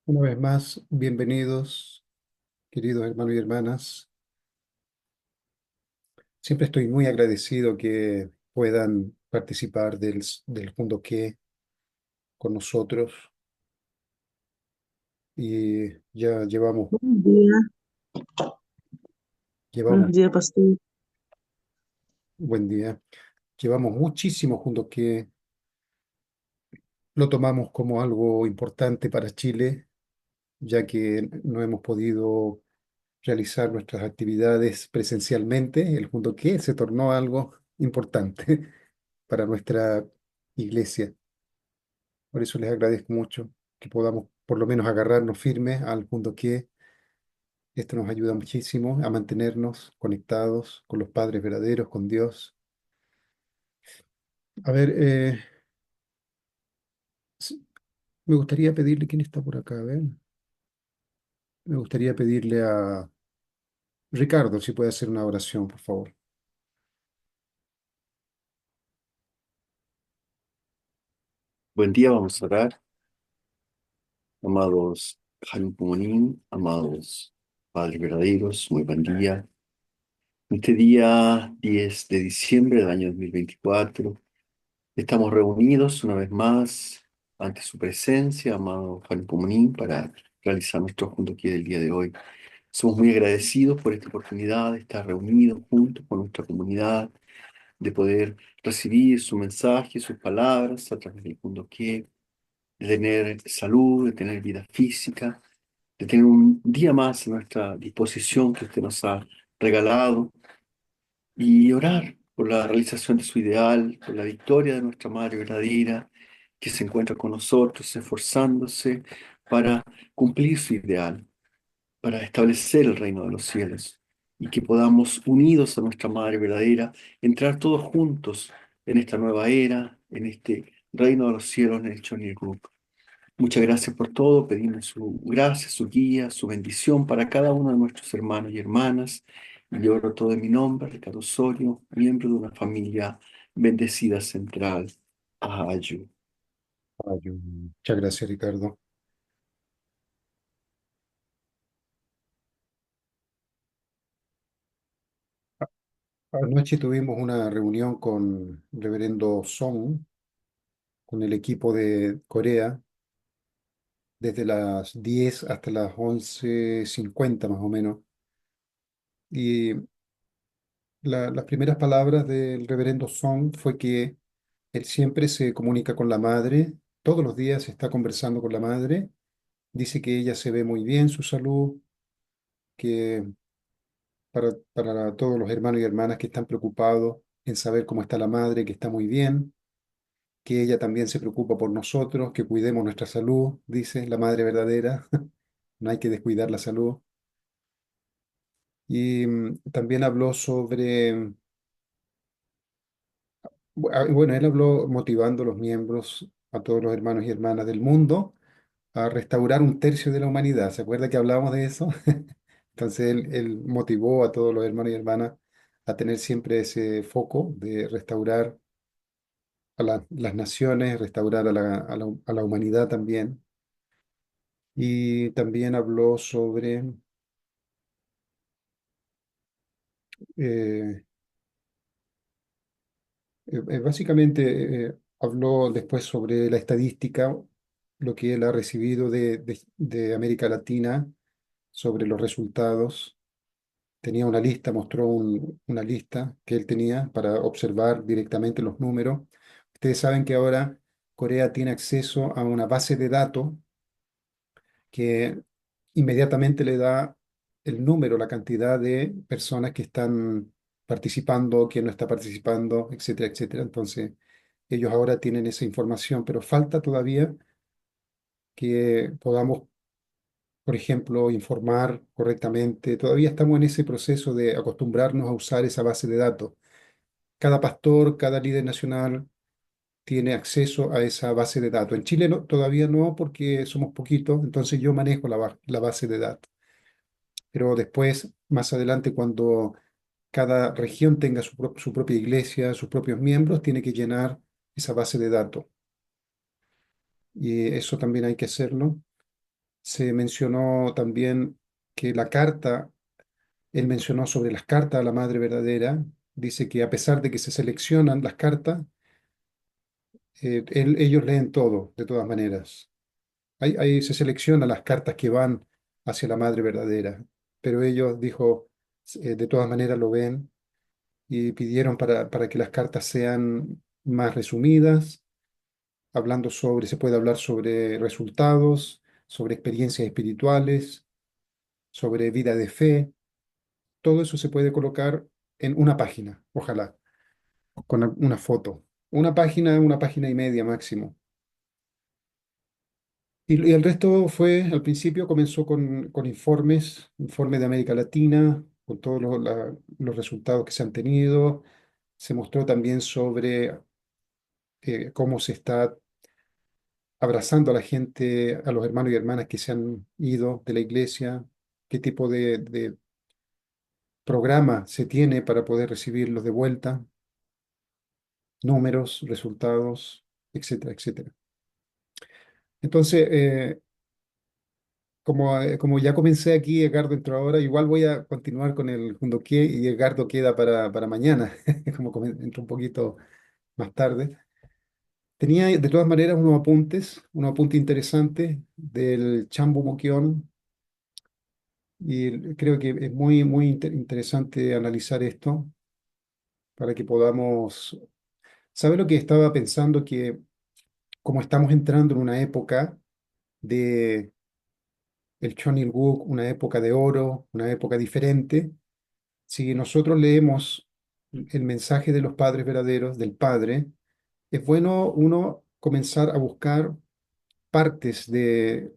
Una vez más, bienvenidos, queridos hermanos y hermanas. Siempre estoy muy agradecido que puedan participar del Mundo Que con nosotros. Y ya llevamos, Buenos días, pastor. buen día, llevamos muchísimo Mundo Que. Lo tomamos como algo importante para Chile, ya que no hemos podido realizar nuestras actividades presencialmente. El Mundo Que se tornó algo importante para nuestra iglesia. Por eso les agradezco mucho que podamos por lo menos agarrarnos firmes al punto que esto nos ayuda muchísimo a mantenernos conectados con los padres verdaderos, con Dios. A ver, s- me gustaría pedirle, ¿quién está por acá? A ver, me gustaría pedirle a Ricardo si puede hacer una oración, por favor. Buen día, vamos a orar. Amados Halim Comunín, amados Padres verdaderos, muy buen día. Este día 10 de diciembre del año 2024, estamos reunidos una vez más ante su presencia, amado Halim Comunín, para realizar nuestro junto aquí del día de hoy. Somos muy agradecidos por esta oportunidad de estar reunidos juntos con nuestra comunidad, de poder recibir su mensaje, sus palabras a través del mundo que de tener salud, de tener vida física, de tener un día más a nuestra disposición que usted nos ha regalado y orar por la realización de su ideal, por la victoria de nuestra Madre verdadera que se encuentra con nosotros, esforzándose para cumplir su ideal, para establecer el reino de los cielos y que podamos, unidos a nuestra Madre verdadera, entrar todos juntos en esta nueva era, en este reino de los cielos, en el Choni Group. Muchas gracias por todo. Pedimos su gracia, su guía, su bendición para cada uno de nuestros hermanos y hermanas. Y yo oro todo en mi nombre, Ricardo Osorio, miembro de una familia bendecida central. Ayu. Muchas gracias, Ricardo. Anoche tuvimos una reunión con el reverendo Song, con el equipo de Corea, desde las 10 hasta las 11:50 más o menos. Y las primeras palabras del reverendo Song fue que él siempre se comunica con la madre, todos los días está conversando con la madre, dice que ella se ve muy bien, su salud, que para todos los hermanos y hermanas que están preocupados en saber cómo está la madre, que está muy bien, que ella también se preocupa por nosotros, que cuidemos nuestra salud, dice la madre verdadera, no hay que descuidar la salud. Y también habló sobre, bueno, él habló motivando a los miembros, a todos los hermanos y hermanas del mundo, a restaurar un tercio de la humanidad. ¿Se acuerda que hablábamos de eso? Entonces él motivó a todos los hermanos y hermanas a tener siempre ese foco de restaurar a las naciones, restaurar a la humanidad también. Y también habló sobre, eh, básicamente, habló después sobre la estadística, lo que él ha recibido de América Latina sobre los resultados. Tenía una lista, mostró una lista que él tenía para observar directamente los números. Ustedes saben que ahora Corea tiene acceso a una base de datos que inmediatamente le da el número, la cantidad de personas que están participando, quién no está participando, etcétera, etcétera. Entonces, ellos ahora tienen esa información, pero falta todavía que podamos, por ejemplo, informar correctamente. Todavía estamos en ese proceso de acostumbrarnos a usar esa base de datos. Cada pastor, cada líder nacional tiene acceso a esa base de datos. En Chile todavía no, porque somos poquitos, entonces yo manejo la base de datos. Pero después, más adelante, cuando cada región tenga su propia iglesia, sus propios miembros, tiene que llenar esa base de datos. Y eso también hay que hacerlo. Se mencionó también que la carta, él mencionó sobre las cartas a la Madre verdadera, dice que a pesar de que se seleccionan las cartas, ellos leen todo, de todas maneras. Ahí se seleccionan las cartas que van hacia la Madre verdadera, pero ellos, dijo, de todas maneras lo ven y pidieron para que las cartas sean más resumidas, hablando sobre, se puede hablar sobre resultados, sobre experiencias espirituales, sobre vida de fe. Todo eso se puede colocar en una página, ojalá, con una foto. Una página y media máximo. Y el resto fue, al principio comenzó con informes, informes de América Latina, con todos los resultados que se han tenido. Se mostró también sobre cómo se está abrazando a la gente, a los hermanos y hermanas que se han ido de la iglesia, qué tipo de programa se tiene para poder recibirlos de vuelta, números, resultados, etcétera, etcétera. Entonces, como ya comencé aquí, Edgardo entró ahora, igual voy a continuar con el Jundoqué y Edgardo queda para mañana, entro un poquito más tarde. Tenía de todas maneras unos apuntes interesantes del Chambu Mokyon, y creo que es muy interesante analizar esto para que podamos... ¿Sabe lo que estaba pensando? Que como estamos entrando en una época de el Chonilguk, una época de oro, una época diferente, si nosotros leemos el mensaje de los padres verdaderos, del Padre, es bueno uno comenzar a buscar partes de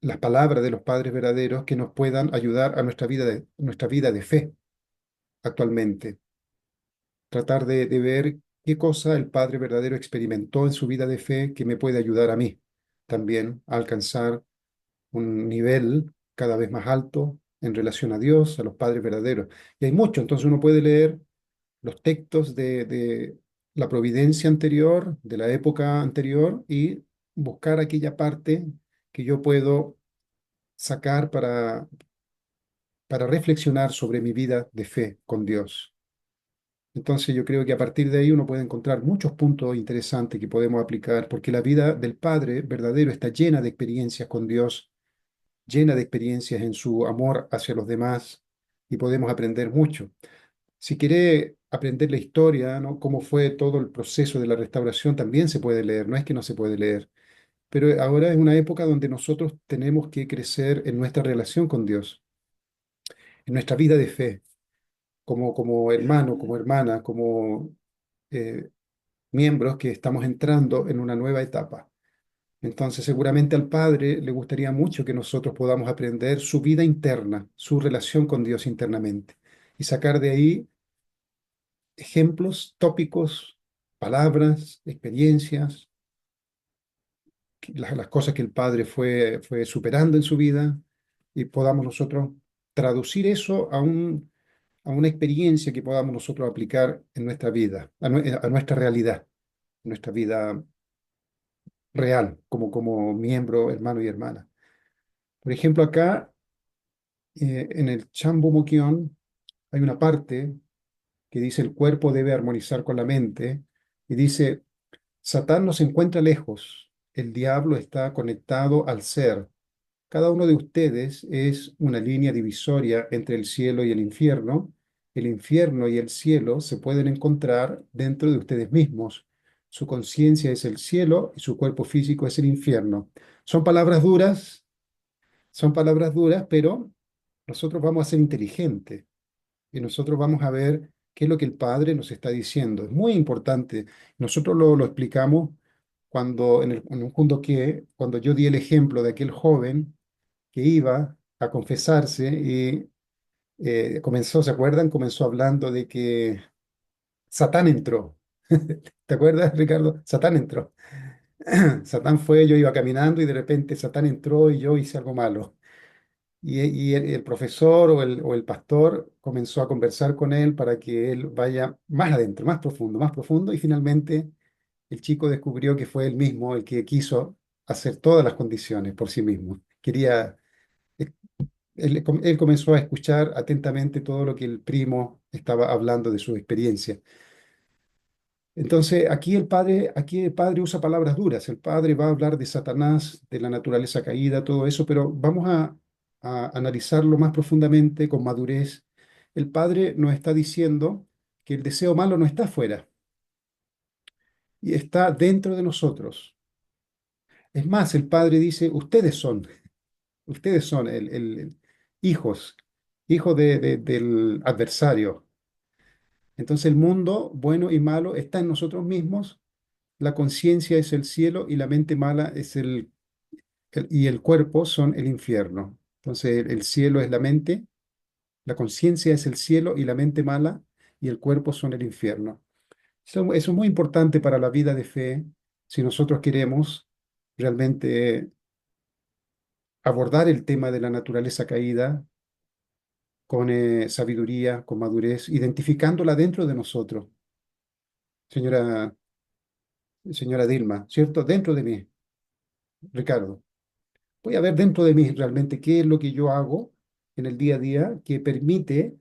las palabras de los padres verdaderos que nos puedan ayudar a nuestra vida de fe actualmente. Tratar de ver qué cosa el Padre verdadero experimentó en su vida de fe que me puede ayudar a mí también a alcanzar un nivel cada vez más alto en relación a Dios, a los padres verdaderos. Y hay mucho, entonces uno puede leer los textos de la providencia anterior, de la época anterior, y buscar aquella parte que yo puedo sacar para reflexionar sobre mi vida de fe con Dios. Entonces yo creo que a partir de ahí uno puede encontrar muchos puntos interesantes que podemos aplicar, porque la vida del Padre verdadero está llena de experiencias con Dios, llena de experiencias en su amor hacia los demás, y podemos aprender mucho. Si quiere aprender la historia, ¿no? Cómo fue todo el proceso de la restauración, también se puede leer, no es que no se puede leer, pero ahora es una época donde nosotros tenemos que crecer en nuestra relación con Dios, en nuestra vida de fe, como hermano, como hermana, como eh, miembros que estamos entrando en una nueva etapa. Entonces, seguramente al Padre le gustaría mucho que nosotros podamos aprender su vida interna, su relación con Dios internamente, y sacar de ahí ejemplos, tópicos, palabras, experiencias, las cosas que el Padre fue superando en su vida, y podamos nosotros traducir eso a una experiencia que podamos nosotros aplicar en nuestra vida, a nuestra realidad, nuestra vida real, como miembro, hermano y hermana. Por ejemplo, acá en el Chambu Mukyon hay una parte que dice el cuerpo debe armonizar con la mente, y dice, Satán no se encuentra lejos, el diablo está conectado al ser. Cada uno de ustedes es una línea divisoria entre el cielo y el infierno. El infierno y el cielo se pueden encontrar dentro de ustedes mismos. Su conciencia es el cielo y su cuerpo físico es el infierno. Son palabras duras, son palabras duras, pero nosotros vamos a ser inteligentes y nosotros vamos a ver qué es lo que el Padre nos está diciendo. Es muy importante. Nosotros lo explicamos cuando en un punto que, cuando yo di el ejemplo de aquel joven que iba a confesarse y comenzó, ¿se acuerdan? Comenzó hablando de que Satán entró. ¿Te acuerdas, Ricardo? Satán entró. Satán fue, yo iba caminando y de repente Satán entró y yo hice algo malo. Y el profesor o el pastor comenzó a conversar con él para que él vaya más adentro, más profundo, y finalmente el chico descubrió que fue él mismo el que quiso hacer todas las condiciones por sí mismo. quería, eh, él comenzó a escuchar atentamente todo lo que el primo estaba hablando de su experiencia. Entonces, aquí el padre usa palabras duras. El padre va a hablar de Satanás, de la naturaleza caída, todo eso, pero vamos a analizarlo más profundamente, con madurez. El padre nos está diciendo que el deseo malo no está afuera y está dentro de nosotros. Es más, el padre dice, ustedes son hijos, hijos del adversario. Entonces el mundo, bueno y malo, está en nosotros mismos. La conciencia es el cielo y la mente mala es y el cuerpo son el infierno. Entonces el cielo es la mente, la conciencia es el cielo y la mente mala y el cuerpo son el infierno. Eso es muy importante para la vida de fe si nosotros queremos realmente abordar el tema de la naturaleza caída con sabiduría, con madurez, identificándola dentro de nosotros, señora, señora Dilma, ¿cierto? Dentro de mí, Ricardo. Voy a ver dentro de mí realmente qué es lo que yo hago en el día a día que permite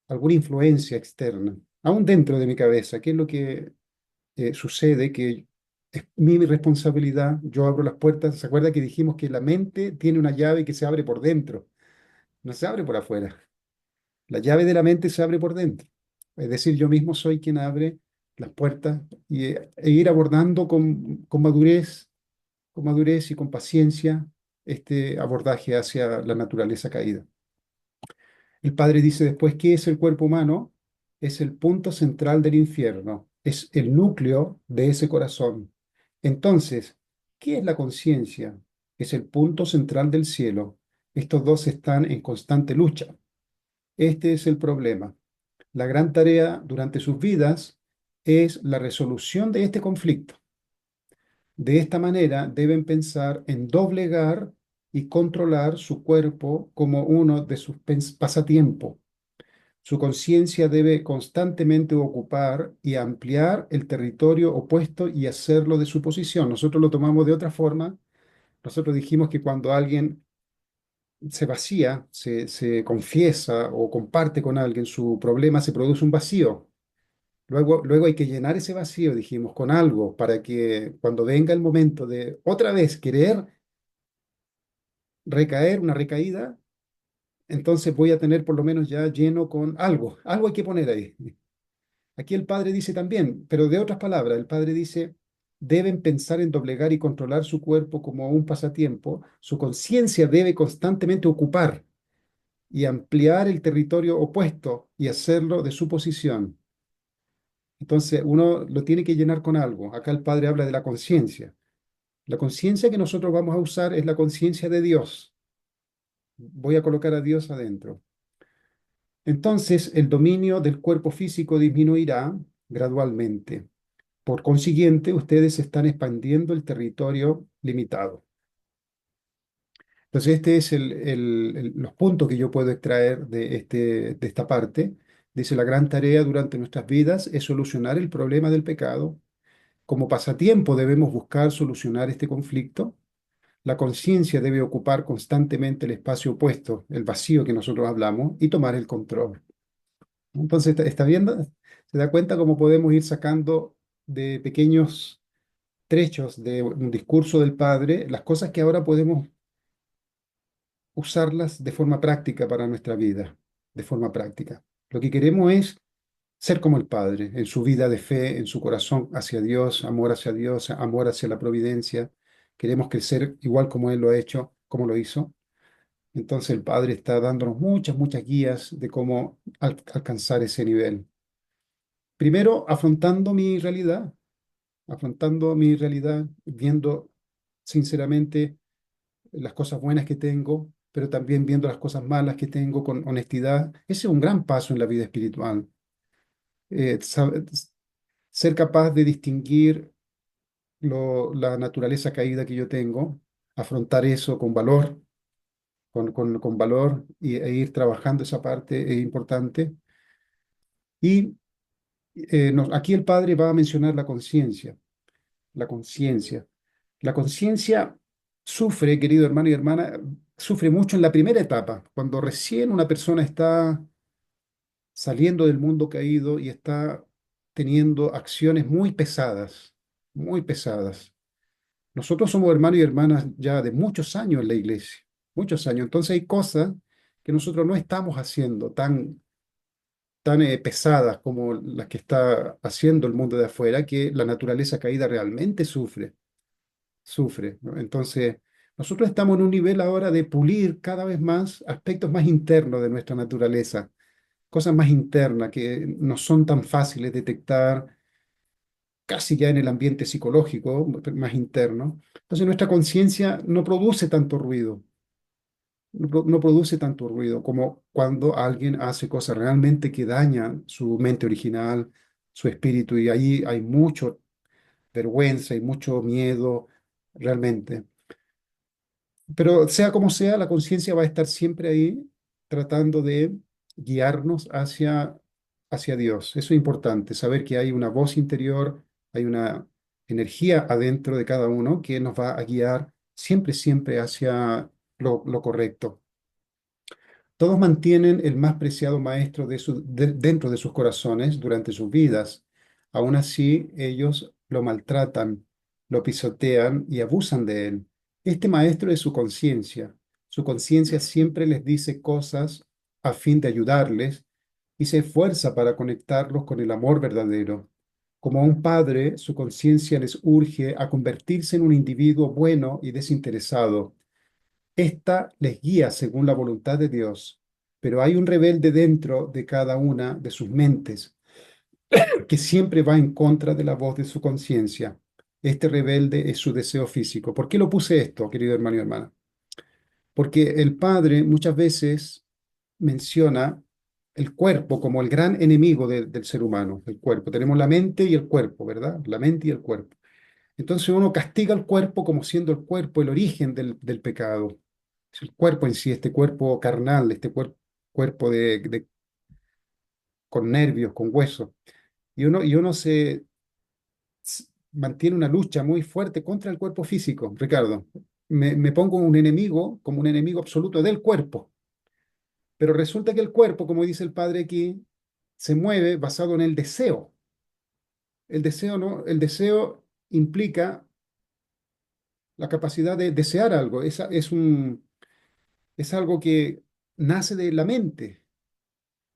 alguna influencia externa, aún dentro de mi cabeza, qué es lo que sucede, que es mi responsabilidad, yo abro las puertas. ¿Se acuerda que dijimos que la mente tiene una llave que se abre por dentro, no se abre por afuera? La llave de la mente se abre por dentro. Es decir, yo mismo soy quien abre las puertas e ir abordando con madurez y con paciencia este abordaje hacia la naturaleza caída. El padre dice después, ¿qué es el cuerpo humano? Es el punto central del infierno, es el núcleo de ese corazón. Entonces, ¿qué es la conciencia? Es el punto central del cielo. Estos dos están en constante lucha. Este es el problema. La gran tarea durante sus vidas es la resolución de este conflicto. De esta manera deben pensar en doblegar y controlar su cuerpo como uno de sus pasatiempos. Su conciencia debe constantemente ocupar y ampliar el territorio opuesto y hacerlo de su posición. Nosotros lo tomamos de otra forma. Nosotros dijimos que cuando alguien se vacía, se confiesa o comparte con alguien su problema, se produce un vacío. Luego hay que llenar ese vacío, dijimos, con algo para que cuando venga el momento de otra vez querer recaer, una recaída, entonces voy a tener por lo menos ya lleno con algo. Algo hay que poner ahí. Aquí el padre dice también, pero de otras palabras, el padre dice, deben pensar en doblegar y controlar su cuerpo como un pasatiempo. Su conciencia debe constantemente ocupar y ampliar el territorio opuesto y hacerlo de su posición. Entonces uno lo tiene que llenar con algo. Acá el padre habla de la conciencia. La conciencia que nosotros vamos a usar es la conciencia de Dios. Voy a colocar a Dios adentro. Entonces el dominio del cuerpo físico disminuirá gradualmente. Por consiguiente, ustedes están expandiendo el territorio limitado. Entonces, este es los puntos que yo puedo extraer de esta parte. Dice, la gran tarea durante nuestras vidas es solucionar el problema del pecado. Como pasatiempo debemos buscar solucionar este conflicto. La conciencia debe ocupar constantemente el espacio opuesto, el vacío que nosotros hablamos, y tomar el control. Entonces, ¿está viendo? ¿Se da cuenta cómo podemos ir sacando de pequeños trechos de un discurso del Padre las cosas que ahora podemos usarlas de forma práctica para nuestra vida, de forma práctica? Lo que queremos es ser como el Padre, en su vida de fe, en su corazón hacia Dios, amor hacia la providencia. Queremos crecer igual como Él lo ha hecho, como lo hizo. Entonces el Padre está dándonos muchas guías de cómo alcanzar ese nivel. Primero, afrontando mi realidad, viendo sinceramente las cosas buenas que tengo, pero también viendo las cosas malas que tengo con honestidad. Ese es un gran paso en la vida espiritual. Eh, sa- Ser capaz de distinguir la naturaleza caída que yo tengo, afrontar eso con valor, con valor e ir trabajando esa parte es importante. Y aquí el padre va a mencionar la conciencia. La conciencia. La conciencia sufre, querido hermano y hermana, sufre mucho en la primera etapa, cuando recién una persona está saliendo del mundo caído y está teniendo acciones muy pesadas, muy pesadas. Nosotros somos hermanos y hermanas ya de muchos años en la iglesia, muchos años. Entonces hay cosas que nosotros no estamos haciendo tan pesadas como las que está haciendo el mundo de afuera, que la naturaleza caída realmente sufre, ¿no? Entonces, nosotros estamos en un nivel ahora de pulir cada vez más aspectos más internos de nuestra naturaleza, cosas más internas que no son tan fáciles de detectar, casi ya en el ambiente psicológico más interno. Entonces, nuestra conciencia no produce tanto ruido, no produce tanto ruido como cuando alguien hace cosas realmente que dañan su mente original, su espíritu, y ahí hay mucho vergüenza y mucho miedo realmente. Pero sea como sea, la conciencia va a estar siempre ahí tratando de guiarnos hacia Dios. Eso es importante, saber que hay una voz interior, hay una energía adentro de cada uno que nos va a guiar siempre, siempre hacia lo correcto. Todos mantienen el más preciado maestro dentro de sus corazones durante sus vidas. Aún así, ellos lo maltratan, lo pisotean y abusan de él. Este maestro es su conciencia. Su conciencia siempre les dice cosas a fin de ayudarles y se esfuerza para conectarlos con el amor verdadero. Como un padre, su conciencia les urge a convertirse en un individuo bueno y desinteresado. Esta les guía según la voluntad de Dios, pero hay un rebelde dentro de cada una de sus mentes que siempre va en contra de la voz de su conciencia. Este rebelde es su deseo físico. ¿Por qué lo puse esto, querido hermano y hermana? Porque el Padre muchas veces menciona el cuerpo como el gran enemigo del ser humano, el cuerpo. Tenemos la mente y el cuerpo, ¿verdad? La mente y el cuerpo. Entonces uno castiga al cuerpo como siendo el cuerpo el origen del pecado. Es el cuerpo en sí, este cuerpo carnal, este cuerpo con nervios, con huesos. Y uno mantiene una lucha muy fuerte contra el cuerpo físico, Ricardo. Me pongo un enemigo como un enemigo absoluto del cuerpo. Pero resulta que el cuerpo, como dice el padre aquí, se mueve basado en el deseo. El deseo, ¿no? El deseo implica la capacidad de desear algo. Es algo que nace de la mente.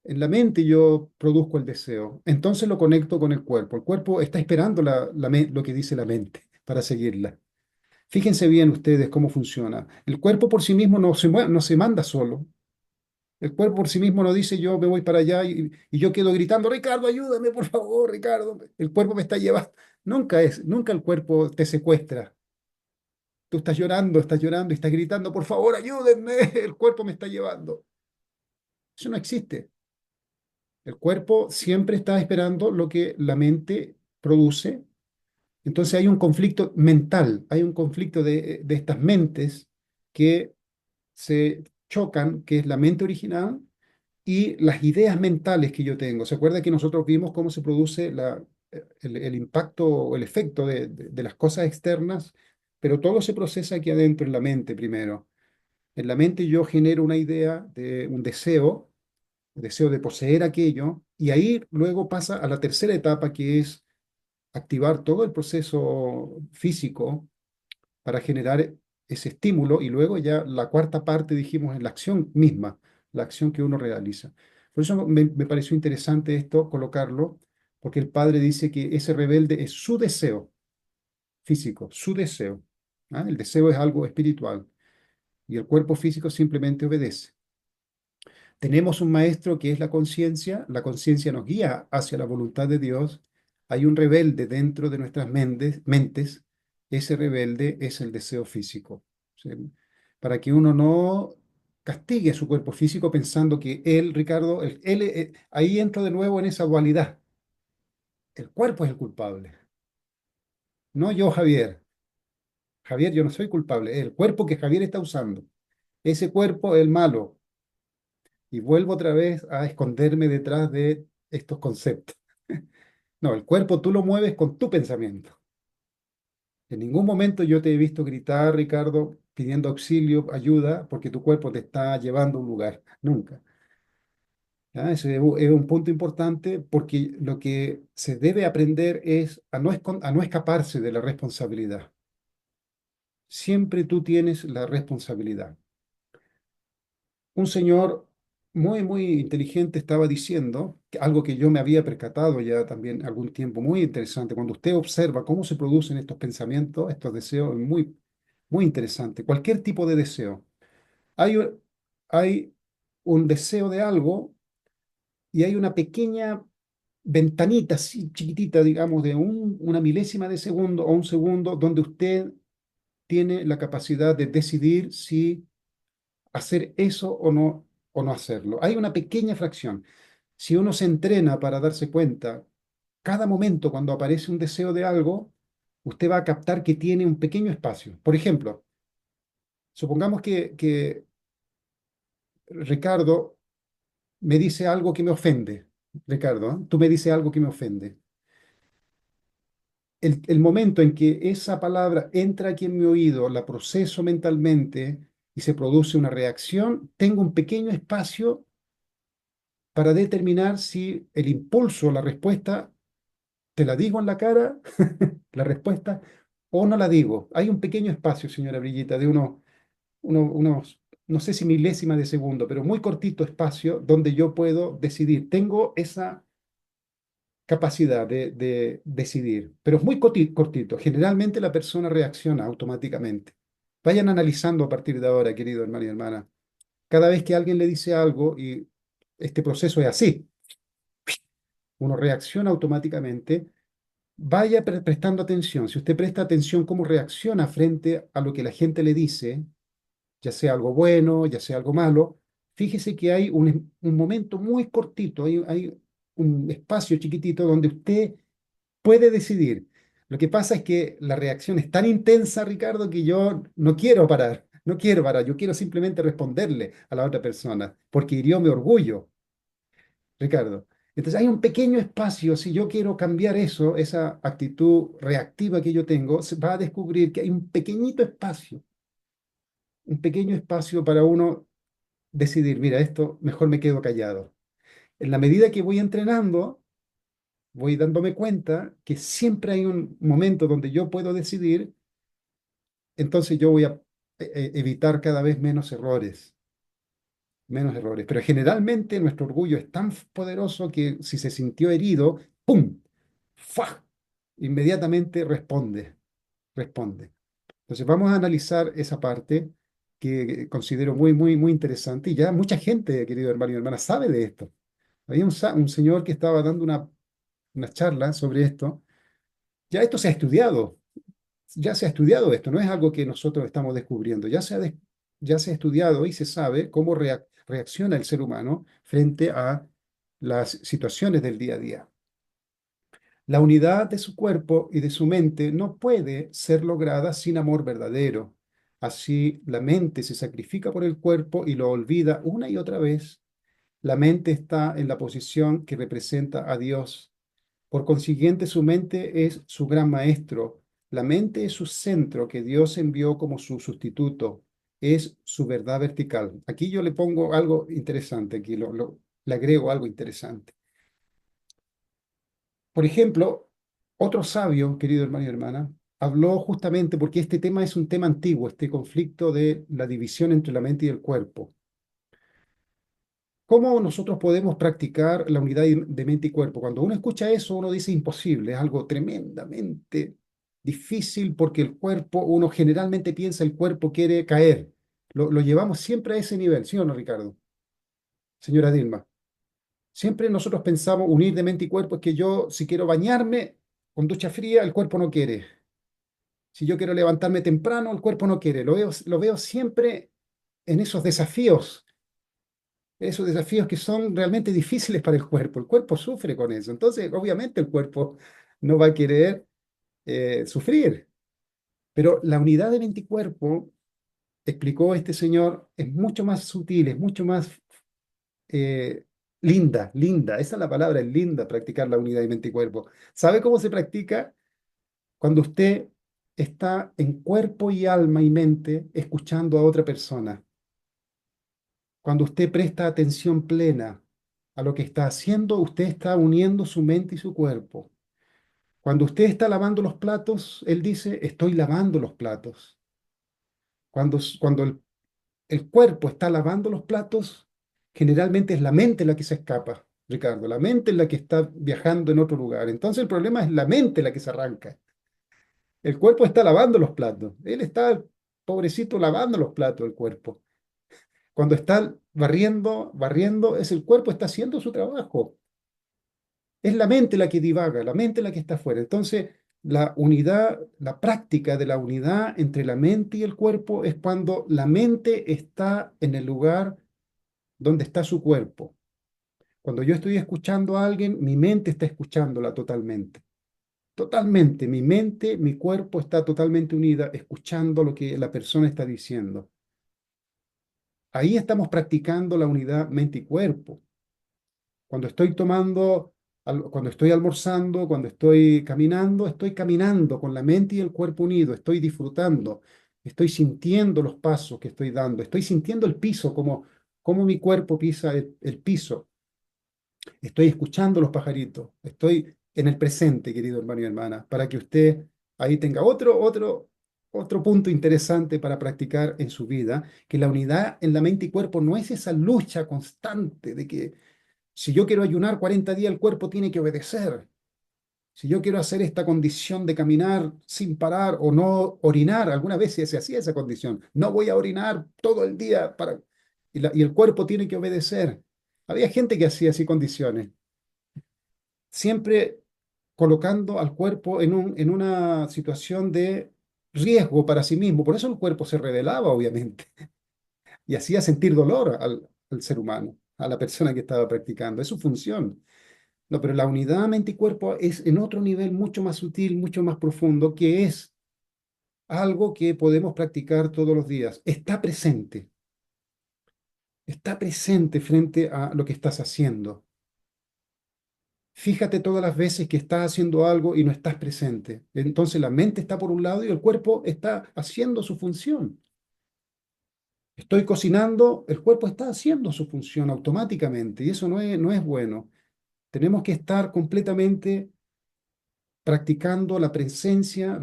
En la mente yo produzco el deseo, entonces lo conecto con el cuerpo. El cuerpo está esperando lo que dice la mente para seguirla. Fíjense bien ustedes cómo funciona. El cuerpo por sí mismo no se manda solo. El cuerpo por sí mismo no dice yo me voy para allá y yo quedo gritando, Ricardo, ayúdame, por favor, Ricardo. El cuerpo me está llevando. Nunca el cuerpo te secuestra. Tú estás llorando y estás gritando, por favor, ayúdenme, el cuerpo me está llevando. Eso no existe. El cuerpo siempre está esperando lo que la mente produce. Entonces hay un conflicto mental, hay un conflicto de estas mentes que se chocan, que es la mente original y las ideas mentales que yo tengo. ¿Se acuerda que nosotros vimos cómo se produce el impacto o el efecto de las cosas externas? Pero todo se procesa aquí adentro en la mente primero. En la mente yo genero una idea de un deseo, el deseo de poseer aquello, y ahí luego pasa a la tercera etapa, que es activar todo el proceso físico para generar ese estímulo, y luego ya la cuarta parte, dijimos, en la acción misma, la acción que uno realiza. Por eso me pareció interesante esto, colocarlo, porque el padre dice que ese rebelde es su deseo físico, su deseo. ¿Ah? El deseo es algo espiritual, y el cuerpo físico simplemente obedece. Tenemos un maestro que es la conciencia nos guía hacia la voluntad de Dios, hay un rebelde dentro de nuestras mentes, ese rebelde es el deseo físico. ¿Sí? Para que uno no castigue a su cuerpo físico pensando que él, Ricardo, ahí entro de nuevo en esa dualidad. El cuerpo es el culpable, no yo, Javier. Javier, yo no soy culpable, es el cuerpo que Javier está usando. Ese cuerpo es el malo, y vuelvo otra vez a esconderme detrás de estos conceptos. No, el cuerpo tú lo mueves con tu pensamiento. En ningún momento yo te he visto gritar, Ricardo, pidiendo auxilio, ayuda, porque tu cuerpo te está llevando a un lugar, nunca. ¿Ya? Ese es un punto importante porque lo que se debe aprender es a no escaparse de la responsabilidad. Siempre tú tienes la responsabilidad. Un señor muy inteligente estaba diciendo algo que yo me había percatado ya también algún tiempo, muy interesante. Cuando usted observa cómo se producen estos pensamientos, estos deseos, es muy interesante. Cualquier tipo de deseo. Hay, hay un deseo de algo y hay una pequeña ventanita así chiquitita, digamos, de una milésima de segundo o un segundo, donde usted tiene la capacidad de decidir si hacer eso o no hacerlo. Hay una pequeña fracción. Si uno se entrena para darse cuenta, cada momento cuando aparece un deseo de algo, usted va a captar que tiene un pequeño espacio. Por ejemplo, supongamos que Ricardo me dice algo que me ofende. Ricardo, ¿eh? Tú me dices algo que me ofende. El momento en que esa palabra entra aquí en mi oído, la proceso mentalmente y se produce una reacción, tengo un pequeño espacio para determinar si el impulso, la respuesta, te la digo en la cara, la respuesta, o no la digo. Hay un pequeño espacio, señora Brillita, de unos, no sé si milésimas de segundo, pero muy cortito espacio donde yo puedo decidir. Tengo esa capacidad de decidir, pero es muy cortito. Generalmente la persona reacciona automáticamente. Vayan analizando a partir de ahora, querido hermano y hermana. Cada vez que alguien le dice algo, y este proceso es así, uno reacciona automáticamente, vaya prestando atención. Si usted presta atención cómo reacciona frente a lo que la gente le dice, ya sea algo bueno, ya sea algo malo, fíjese que hay un momento muy cortito, hay un espacio chiquitito donde usted puede decidir. Lo que pasa es que la reacción es tan intensa, Ricardo, que yo no quiero parar, no quiero parar, yo quiero simplemente responderle a la otra persona, porque hirió mi orgullo, Ricardo. Entonces hay un pequeño espacio, si yo quiero cambiar eso, esa actitud reactiva que yo tengo, se va a descubrir que hay un pequeño espacio para uno decidir, mira, esto mejor me quedo callado. En la medida que voy entrenando, voy dándome cuenta que siempre hay un momento donde yo puedo decidir, entonces yo voy a evitar cada vez menos errores. Pero generalmente nuestro orgullo es tan poderoso que si se sintió herido, ¡pum! ¡Fua! Inmediatamente responde. Entonces vamos a analizar esa parte que considero muy interesante. Y ya mucha gente, querido hermano y hermana, sabe de esto. Había un señor que estaba dando una charla sobre esto. Ya esto se ha estudiado, ya se ha estudiado esto, no es algo que nosotros estamos descubriendo, ya se ha estudiado y se sabe cómo reacciona el ser humano frente a las situaciones del día a día. La unidad de su cuerpo y de su mente no puede ser lograda sin amor verdadero. Así, la mente se sacrifica por el cuerpo y lo olvida una y otra vez. La mente está en la posición que representa a Dios. Por consiguiente, su mente es su gran maestro. La mente es su centro que Dios envió como su sustituto. Es su verdad vertical. Aquí yo le pongo algo interesante, aquí le agrego algo interesante. Por ejemplo, otro sabio, querido hermano y hermana, habló justamente porque este tema es un tema antiguo, este conflicto de la división entre la mente y el cuerpo. ¿Cómo nosotros podemos practicar la unidad de mente y cuerpo? Cuando uno escucha eso, uno dice imposible, es algo tremendamente difícil porque el cuerpo, uno generalmente piensa el cuerpo quiere caer. Lo llevamos siempre a ese nivel, ¿sí o no, Ricardo? Señora Dilma, siempre nosotros pensamos unir de mente y cuerpo es que yo, si quiero bañarme con ducha fría, el cuerpo no quiere. Si yo quiero levantarme temprano, el cuerpo no quiere. Lo veo siempre en esos desafíos que son realmente difíciles para el cuerpo. El cuerpo sufre con eso. Entonces, obviamente, el cuerpo no va a querer sufrir. Pero la unidad de mente y cuerpo, explicó este señor, es mucho más sutil, es mucho más eh, linda. Esa es la palabra, es linda practicar la unidad de mente y cuerpo. ¿Sabe cómo se practica? Cuando usted está en cuerpo y alma y mente escuchando a otra persona. Cuando usted presta atención plena a lo que está haciendo, usted está uniendo su mente y su cuerpo. Cuando usted está lavando los platos, él dice, estoy lavando los platos. Cuando el cuerpo está lavando los platos, generalmente es la mente la que se escapa, Ricardo. La mente es la que está viajando en otro lugar. Entonces el problema es la mente la que se arranca. El cuerpo está lavando los platos. Él está, pobrecito, lavando los platos, el cuerpo. Cuando está barriendo, es el cuerpo está haciendo su trabajo. Es la mente la que divaga, la mente la que está afuera. Entonces, la unidad, la práctica de la unidad entre la mente y el cuerpo es cuando la mente está en el lugar donde está su cuerpo. Cuando yo estoy escuchando a alguien, mi mente está escuchándola totalmente. Totalmente, mi mente, mi cuerpo está totalmente unida, escuchando lo que la persona está diciendo. Ahí estamos practicando la unidad mente y cuerpo. Cuando estoy cuando estoy almorzando, cuando estoy caminando con la mente y el cuerpo unido, estoy disfrutando, estoy sintiendo los pasos que estoy dando, estoy sintiendo el piso, como mi cuerpo pisa el piso, estoy escuchando los pajaritos, estoy en el presente, querido hermano y hermana, para que usted ahí tenga otro punto interesante para practicar en su vida, que la unidad en la mente y cuerpo no es esa lucha constante de que si yo quiero ayunar 40 días, el cuerpo tiene que obedecer. Si yo quiero hacer esta condición de caminar sin parar o no orinar, alguna vez se hacía esa condición. No voy a orinar todo el día y el cuerpo tiene que obedecer. Había gente que hacía así condiciones, siempre colocando al cuerpo en una situación de riesgo para sí mismo. Por eso el cuerpo se rebelaba, obviamente, y hacía sentir dolor al ser humano, a la persona que estaba practicando. Es su función. No, pero la unidad mente y cuerpo es en otro nivel mucho más sutil, mucho más profundo, que es algo que podemos practicar todos los días. Está presente frente a lo que estás haciendo. Fíjate todas las veces que estás haciendo algo y no estás presente. Entonces la mente está por un lado y el cuerpo está haciendo su función. Estoy cocinando, el cuerpo está haciendo su función automáticamente y eso no es bueno. Tenemos que estar completamente practicando la presencia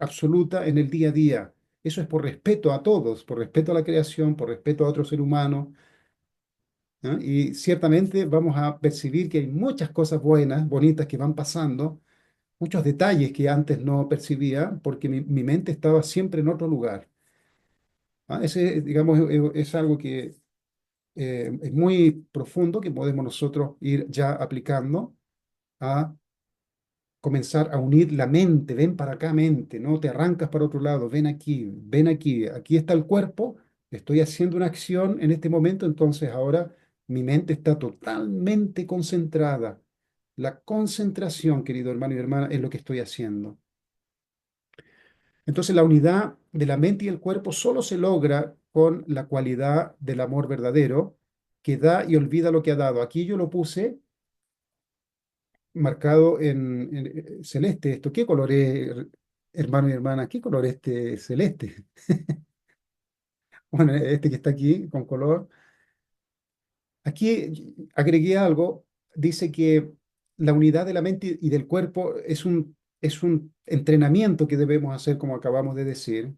absoluta en el día a día. Eso es por respeto a todos, por respeto a la creación, por respeto a otro ser humano. ¿Ah? Y ciertamente vamos a percibir que hay muchas cosas buenas, bonitas que van pasando, muchos detalles que antes no percibía porque mi mente estaba siempre en otro lugar. ¿Ah? Ese, digamos, es algo que es muy profundo que podemos nosotros ir ya aplicando a comenzar a unir la mente, ven para acá mente, no te arrancas para otro lado, ven aquí está el cuerpo, estoy haciendo una acción en este momento, entonces ahora mi mente está totalmente concentrada. La concentración, querido hermano y hermana, es lo que estoy haciendo. Entonces la unidad de la mente y el cuerpo solo se logra con la cualidad del amor verdadero que da y olvida lo que ha dado. Aquí yo lo puse marcado en celeste. ¿Esto qué color es, hermano y hermana? ¿Qué color es este celeste? Bueno, este que está aquí con color. Aquí agregué algo. Dice que la unidad de la mente y del cuerpo es un entrenamiento que debemos hacer, como acabamos de decir.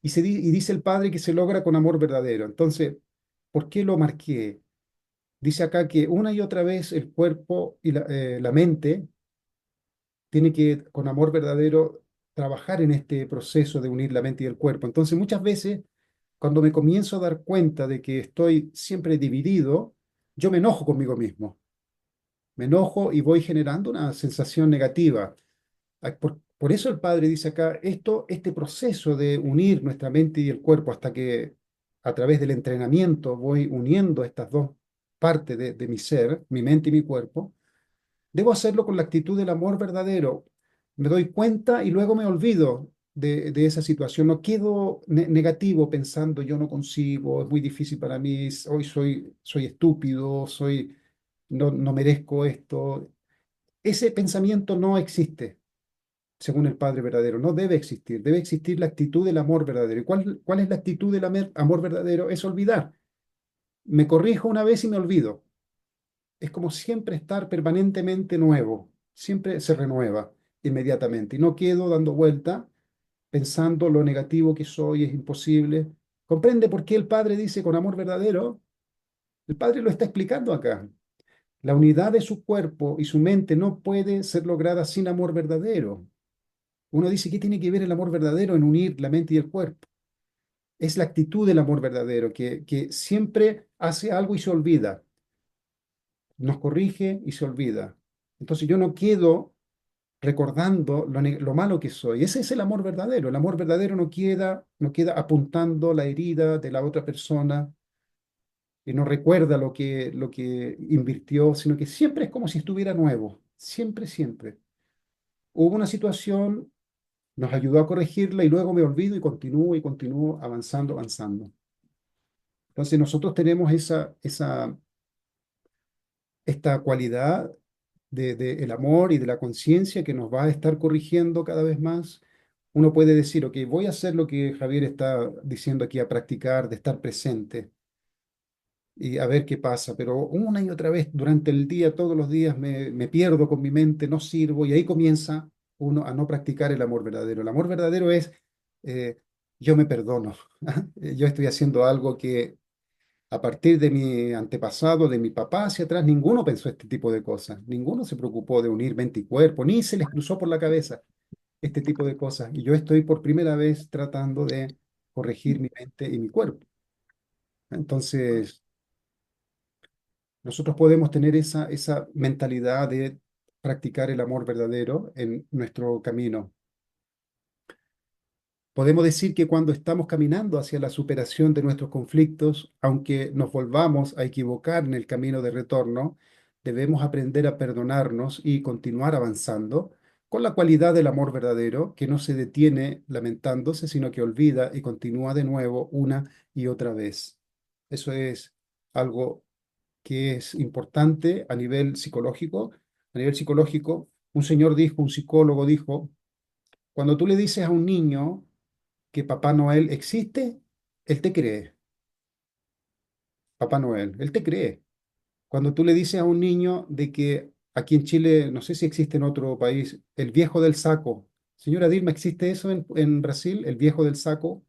Y dice el Padre que se logra con amor verdadero. Entonces, ¿por qué lo marqué? Dice acá que una y otra vez el cuerpo y la mente tiene que, con amor verdadero, trabajar en este proceso de unir la mente y el cuerpo. Entonces, muchas veces, cuando me comienzo a dar cuenta de que estoy siempre dividido, yo me enojo conmigo mismo. Me enojo y voy generando una sensación negativa. Por eso el Padre dice acá, este proceso de unir nuestra mente y el cuerpo hasta que a través del entrenamiento voy uniendo estas dos partes de mi ser, mi mente y mi cuerpo, debo hacerlo con la actitud del amor verdadero. Me doy cuenta y luego me olvido de esa situación. No quedo negativo pensando yo no consigo, es muy difícil para mí, hoy soy estúpido, no merezco esto. Ese pensamiento no existe. según el Padre verdadero. No debe existir. Debe existir la actitud del amor verdadero. ¿Y cuál es la actitud del amor verdadero? Es olvidar. Me corrijo una vez y me olvido. Es como siempre estar permanentemente nuevo. Siempre se renueva inmediatamente. Y no quedo dando vuelta pensando lo negativo que soy, es imposible. ¿Comprende por qué el Padre dice con amor verdadero? El Padre lo está explicando acá. La unidad de su cuerpo y su mente no puede ser lograda sin amor verdadero. Uno dice, ¿qué tiene que ver el amor verdadero en unir la mente y el cuerpo? Es la actitud del amor verdadero, que siempre hace algo y se olvida, nos corrige y se olvida. Entonces yo no quedo recordando lo malo que soy. Ese es el amor verdadero. El amor verdadero no queda apuntando la herida de la otra persona y no recuerda lo que invirtió, sino que siempre es como si estuviera nuevo. Siempre, siempre. Hubo una situación, nos ayudó a corregirla y luego me olvido y continúo avanzando, avanzando. Entonces nosotros tenemos esta cualidad el amor y de la conciencia que nos va a estar corrigiendo cada vez más. Uno puede decir, ok, voy a hacer lo que Javier está diciendo aquí, a practicar, de estar presente y a ver qué pasa, pero una y otra vez durante el día, todos los días, me pierdo con mi mente, no sirvo y ahí comienza uno a no practicar el amor verdadero. El amor verdadero es, eh, yo me perdono, yo estoy haciendo algo que a partir de mi antepasado, de mi papá hacia atrás, ninguno pensó este tipo de cosas, ninguno se preocupó de unir mente y cuerpo, ni se les cruzó por la cabeza este tipo de cosas. Y yo estoy por primera vez tratando de corregir mi mente y mi cuerpo. Entonces, nosotros podemos tener esa mentalidad de practicar el amor verdadero en nuestro camino. Podemos decir que cuando estamos caminando hacia la superación de nuestros conflictos, aunque nos volvamos a equivocar en el camino de retorno, debemos aprender a perdonarnos y continuar avanzando con la cualidad del amor verdadero, que no se detiene lamentándose, sino que olvida y continúa de nuevo una y otra vez. Eso es algo que es importante a nivel psicológico. A nivel psicológico, un señor dijo, un psicólogo dijo, cuando tú le dices a un niño que Papá Noel existe, él te cree, Papá Noel, él te cree. Cuando tú le dices a un niño de que aquí en Chile, no sé si existe en otro país, el viejo del saco. Señora Dilma, ¿existe eso en Brasil, el viejo del saco?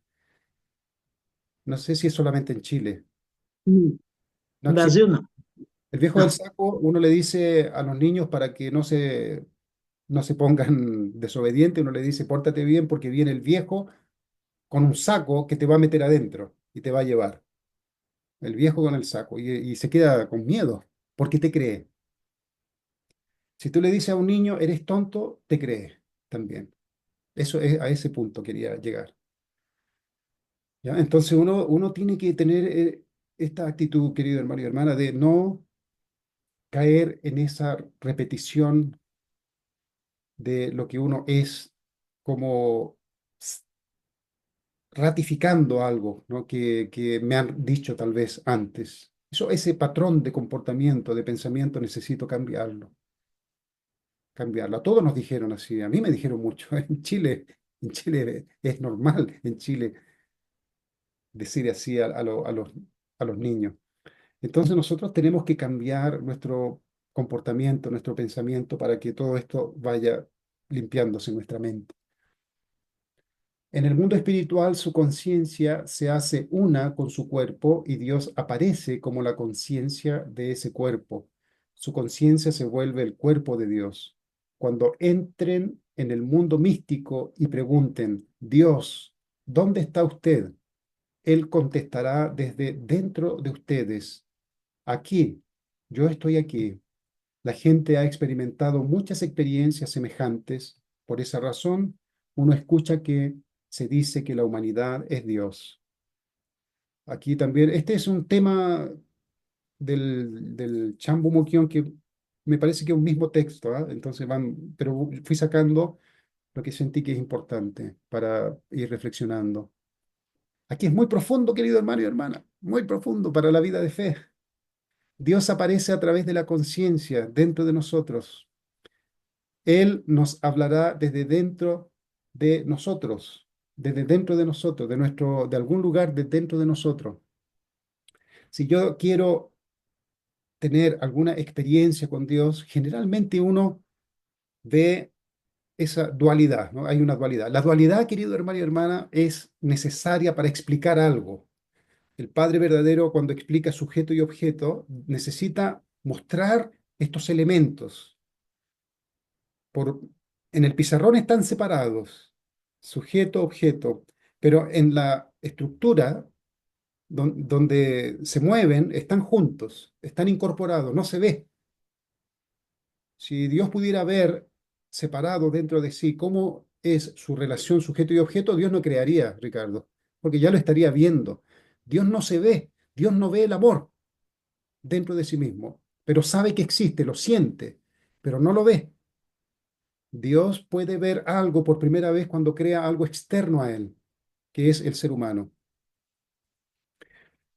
No sé si es solamente en Chile. Mm, No existe. Brasil no. El viejo del No. saco, uno le dice a los niños para que no se pongan desobedientes, uno le dice, pórtate bien porque viene el viejo con un saco que te va a meter adentro y te va a llevar. El viejo con el saco y se queda con miedo porque te cree. Si tú le dices a un niño, eres tonto, te cree también. Eso es, a ese punto quería llegar. ¿Ya? Entonces uno tiene que tener esta actitud, querido hermano y hermana, de no caer en esa repetición de lo que uno es como s- ratificando algo, ¿no? que me han dicho tal vez antes. Ese patrón de comportamiento, de pensamiento, necesito cambiarlo. A todos nos dijeron así, a mí me dijeron mucho. En Chile es normal, en Chile, decir así a los niños. Entonces nosotros tenemos que cambiar nuestro comportamiento, nuestro pensamiento para que todo esto vaya limpiándose en nuestra mente. En el mundo espiritual, su conciencia se hace una con su cuerpo y Dios aparece como la conciencia de ese cuerpo. Su conciencia se vuelve el cuerpo de Dios. Cuando entren en el mundo místico y pregunten, Dios, ¿dónde está usted? Él contestará desde dentro de ustedes, aquí, yo estoy aquí. La gente ha experimentado muchas experiencias semejantes. Por esa razón, uno escucha que se dice que la humanidad es Dios. Aquí también, este es un tema del Chambu Mukyon que me parece que es un mismo texto, ¿ah? Entonces pero fui sacando lo que sentí que es importante para ir reflexionando. Aquí es muy profundo, querido hermano y hermana, muy profundo para la vida de fe. Dios aparece a través de la conciencia dentro de nosotros. Él nos hablará desde dentro de nosotros, desde dentro de nosotros, de algún lugar de dentro de nosotros. Si yo quiero tener alguna experiencia con Dios, generalmente uno ve esa dualidad, ¿no? Hay una dualidad. La dualidad, querido hermano y hermana, es necesaria para explicar algo. El Padre verdadero, cuando explica sujeto y objeto, necesita mostrar estos elementos. Por, en el pizarrón están separados, sujeto, objeto, pero en la estructura donde se mueven, están juntos, están incorporados, no se ve. Si Dios pudiera ver separado dentro de sí cómo es su relación sujeto y objeto, Dios no crearía, Ricardo, porque ya lo estaría viendo. Dios no se ve, Dios no ve el amor dentro de sí mismo, pero sabe que existe, lo siente, pero no lo ve. Dios puede ver algo por primera vez cuando crea algo externo a él, que es el ser humano.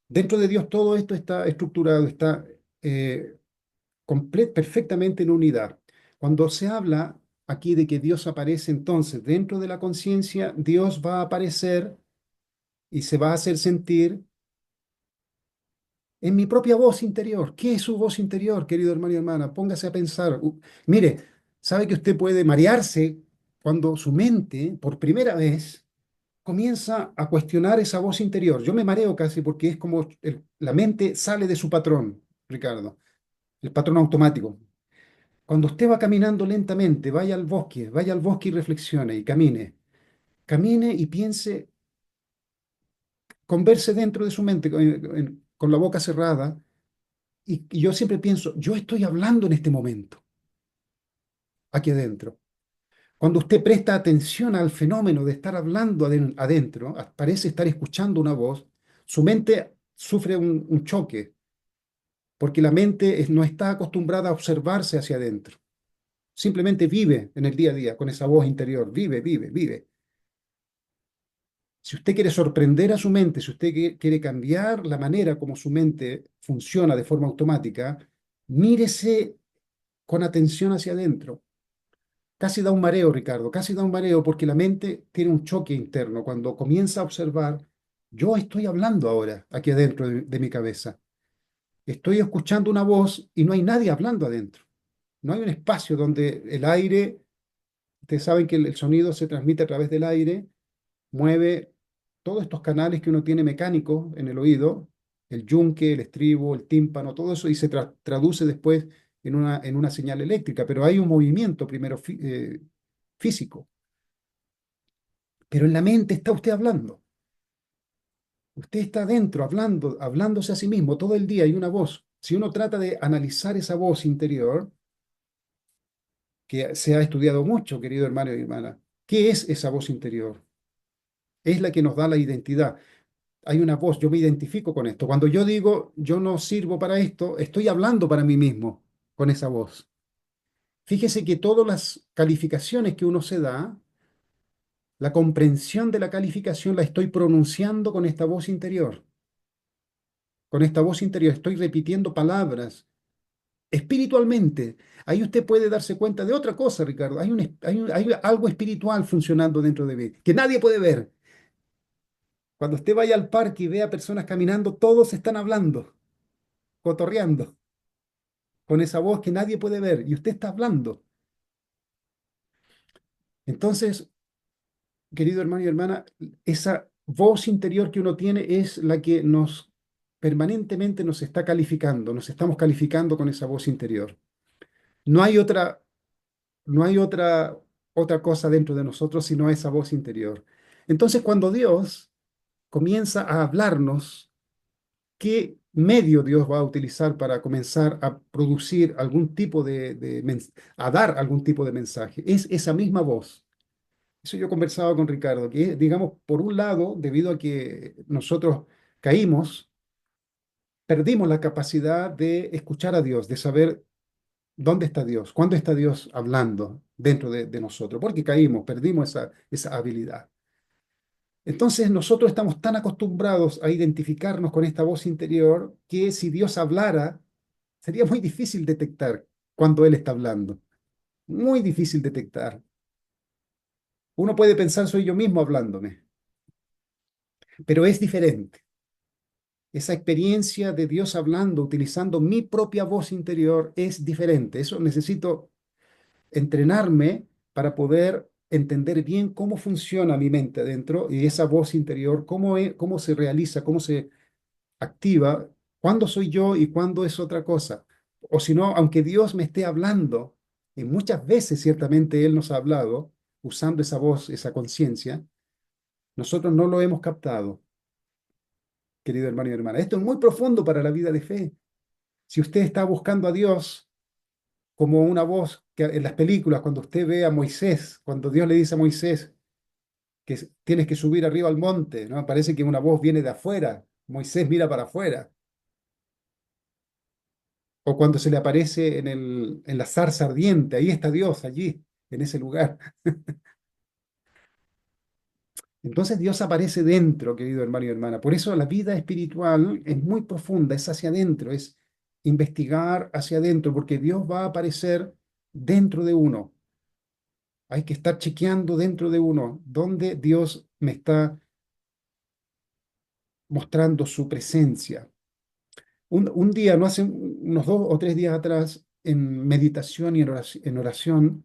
Dentro de Dios todo esto está estructurado, está perfectamente en unidad. Cuando se habla aquí de que Dios aparece entonces dentro de la conciencia, Dios va a aparecer y se va a hacer sentir en mi propia voz interior. ¿Qué es su voz interior, querido hermano y hermana? Póngase a pensar. Mire, sabe que usted puede marearse cuando su mente, por primera vez, comienza a cuestionar esa voz interior. Yo me mareo casi porque es como la mente sale de su patrón, Ricardo, el patrón automático. Cuando usted va caminando lentamente, vaya al bosque y reflexione y camine. Camine y piense, converse dentro de su mente con la boca cerrada. Y yo siempre pienso, yo estoy hablando en este momento, aquí adentro. Cuando usted presta atención al fenómeno de estar hablando adentro, parece estar escuchando una voz, su mente sufre un choque, porque la mente no está acostumbrada a observarse hacia adentro. Simplemente vive en el día a día con esa voz interior, vive, vive, vive. Si usted quiere sorprender a su mente, si usted quiere cambiar la manera como su mente funciona de forma automática, mírese con atención hacia adentro. Casi da un mareo, Ricardo, casi da un mareo porque la mente tiene un choque interno cuando comienza a observar, yo estoy hablando ahora aquí adentro de mi cabeza. Estoy escuchando una voz y no hay nadie hablando adentro. No hay un espacio donde el aire, ustedes saben que el sonido se transmite a través del aire, mueve todos estos canales que uno tiene mecánicos en el oído, el yunque, el estribo, el tímpano, todo eso, y se traduce después en una señal eléctrica, pero hay un movimiento primero físico. Pero en la mente está usted hablando. Usted está adentro hablando, hablándose a sí mismo todo el día, hay una voz. Si uno trata de analizar esa voz interior, que se ha estudiado mucho, querido hermano y hermana, ¿qué es esa voz interior? Es la que nos da la identidad. Hay una voz, yo me identifico con esto. Cuando yo digo, yo no sirvo para esto, estoy hablando para mí mismo con esa voz. Fíjese que todas las calificaciones que uno se da, la comprensión de la calificación la estoy pronunciando con esta voz interior. Con esta voz interior estoy repitiendo palabras espiritualmente. Ahí usted puede darse cuenta de otra cosa, Ricardo. Hay algo espiritual funcionando dentro de mí que nadie puede ver. Cuando usted vaya al parque y vea personas caminando, todos están hablando, cotorreando, con esa voz que nadie puede ver y usted está hablando. Entonces, querido hermano y hermana, esa voz interior que uno tiene es la que nos permanentemente nos está calificando, nos estamos calificando con esa voz interior. No hay otra, no hay otra cosa dentro de nosotros sino esa voz interior. Entonces, cuando Dios comienza a hablarnos, ¿qué medio Dios va a utilizar para comenzar a producir algún tipo a dar algún tipo de mensaje? Es esa misma voz. Eso yo conversaba con Ricardo, que digamos, por un lado, debido a que nosotros caímos, perdimos la capacidad de escuchar a Dios, de saber dónde está Dios, cuándo está Dios hablando dentro de nosotros, porque caímos, perdimos esa habilidad. Entonces nosotros estamos tan acostumbrados a identificarnos con esta voz interior que si Dios hablara, sería muy difícil detectar cuando Él está hablando. muy difícil detectar. Uno puede pensar soy yo mismo hablándome, pero es diferente. Esa experiencia de Dios hablando, utilizando mi propia voz interior, es diferente. Eso necesito entrenarme para poder entender bien cómo funciona mi mente adentro y esa voz interior, cómo se realiza, cómo se activa, cuándo soy yo y cuándo es otra cosa. O si no, aunque Dios me esté hablando, y muchas veces ciertamente Él nos ha hablado, usando esa voz, esa conciencia, nosotros no lo hemos captado, querido hermano y hermana. Esto es muy profundo para la vida de fe. Si usted está buscando a Dios como una voz que en las películas, cuando usted ve a Moisés, cuando Dios le dice a Moisés que tienes que subir arriba al monte, ¿no? Parece que una voz viene de afuera. Moisés mira para afuera. O cuando se le aparece en la zarza ardiente, ahí está Dios, allí, en ese lugar. Entonces Dios aparece dentro, querido hermano y hermana. Por eso la vida espiritual es muy profunda, es hacia adentro, es investigar hacia adentro, porque Dios va a aparecer dentro de uno. Hay que estar chequeando dentro de uno dónde Dios me está mostrando su presencia. Un día, no hace unos 2 o 3 días atrás, en meditación y en oración,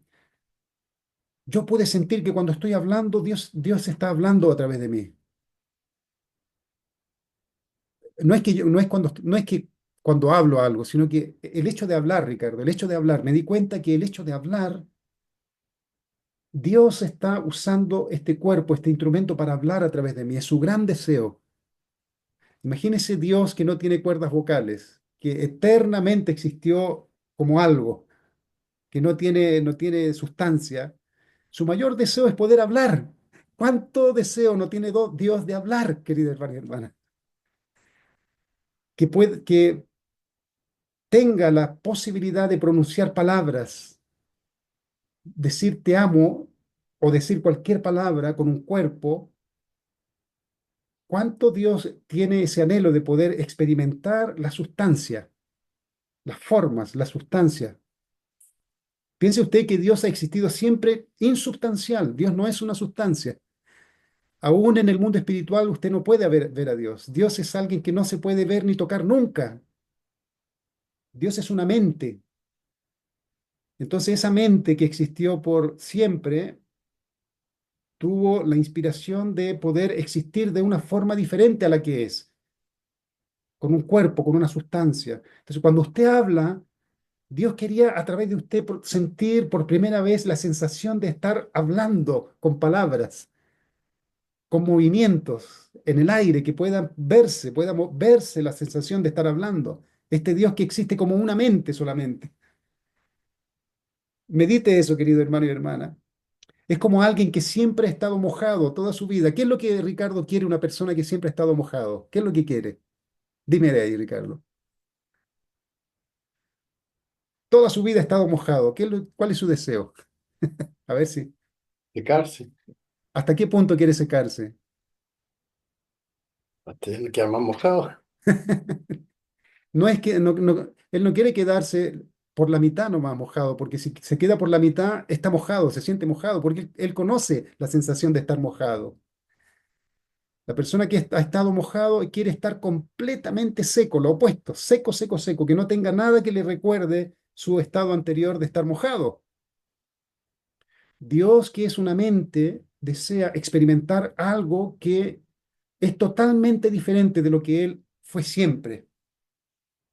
yo pude sentir que cuando estoy hablando, Dios está hablando a través de mí. No es que cuando hablo algo, sino que el hecho de hablar, Ricardo, el hecho de hablar, me di cuenta que el hecho de hablar, Dios está usando este cuerpo, este instrumento para hablar a través de mí. Es su gran deseo. Imagínese Dios que no tiene cuerdas vocales, que eternamente existió como algo, que no tiene sustancia. Su mayor deseo es poder hablar. ¿Cuánto deseo no tiene Dios de hablar, querida hermana y hermana? Que tenga la posibilidad de pronunciar palabras, decir te amo o decir cualquier palabra con un cuerpo. ¿Cuánto Dios tiene ese anhelo de poder experimentar la sustancia, las formas, la sustancia? Piense usted que Dios ha existido siempre insubstancial. Dios no es una sustancia. Aún en el mundo espiritual usted no puede ver a Dios. Dios es alguien que no se puede ver ni tocar nunca. Dios es una mente. Entonces esa mente que existió por siempre tuvo la inspiración de poder existir de una forma diferente a la que es, con un cuerpo, con una sustancia. Entonces cuando usted habla, Dios quería a través de usted sentir por primera vez la sensación de estar hablando con palabras, con movimientos en el aire que puedan verse, verse la sensación de estar hablando. Este Dios que existe como una mente solamente. Medite eso, querido hermano y hermana. Es como alguien que siempre ha estado mojado toda su vida. ¿Qué es lo que Ricardo quiere una persona que siempre ha estado mojado? ¿Qué es lo que quiere? Dime de ahí, Ricardo. Toda su vida ha estado mojado. ¿Cuál es su deseo? A ver si. Secarse, ¿Hasta qué punto quiere secarse? hasta el quedar más mojado. No es que él no quiere quedarse por la mitad nomás mojado, porque si se queda por la mitad, está mojado, se siente mojado, porque él conoce la sensación de estar mojado. La persona que ha estado mojado quiere estar completamente seco, lo opuesto, seco, seco, seco, que no tenga nada que le recuerde su estado anterior de estar mojado. Dios, que es una mente, desea experimentar algo que es totalmente diferente de lo que Él fue siempre.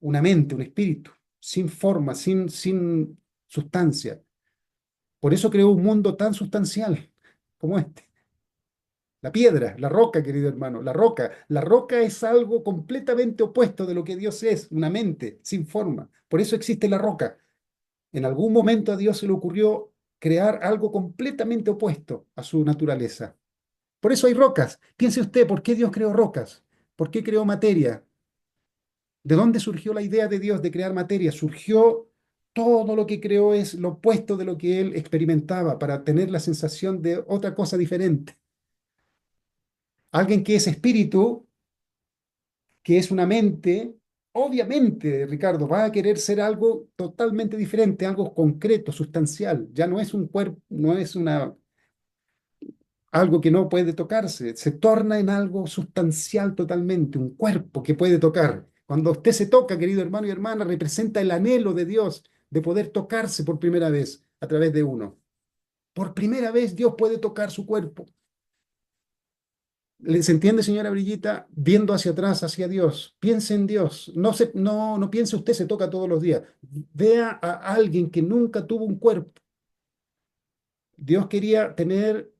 Una mente, un espíritu, sin forma, sin sustancia. Por eso creó un mundo tan sustancial como este. La piedra, la roca, querido hermano, la roca. La roca es algo completamente opuesto de lo que Dios es, una mente sin forma. Por eso existe la roca. En algún momento a Dios se le ocurrió crear algo completamente opuesto a su naturaleza. Por eso hay rocas. Piense usted, ¿por qué Dios creó rocas? ¿Por qué creó materia? ¿De dónde surgió la idea de Dios de crear materia? Surgió todo lo que creó es lo opuesto de lo que él experimentaba para tener la sensación de otra cosa diferente. Alguien que es espíritu, que es una mente, obviamente, Ricardo, va a querer ser algo totalmente diferente, algo concreto, sustancial. Ya no es un cuerpo, no es algo que no puede tocarse, se torna en algo sustancial totalmente, un cuerpo que puede tocar. Cuando usted se toca, querido hermano y hermana, representa el anhelo de Dios de poder tocarse por primera vez a través de uno. Por primera vez Dios puede tocar su cuerpo. ¿Se entiende, señora Brillita? Viendo hacia atrás, hacia Dios. Piense en Dios. No piense usted se toca todos los días. Vea a alguien que nunca tuvo un cuerpo. Dios quería tener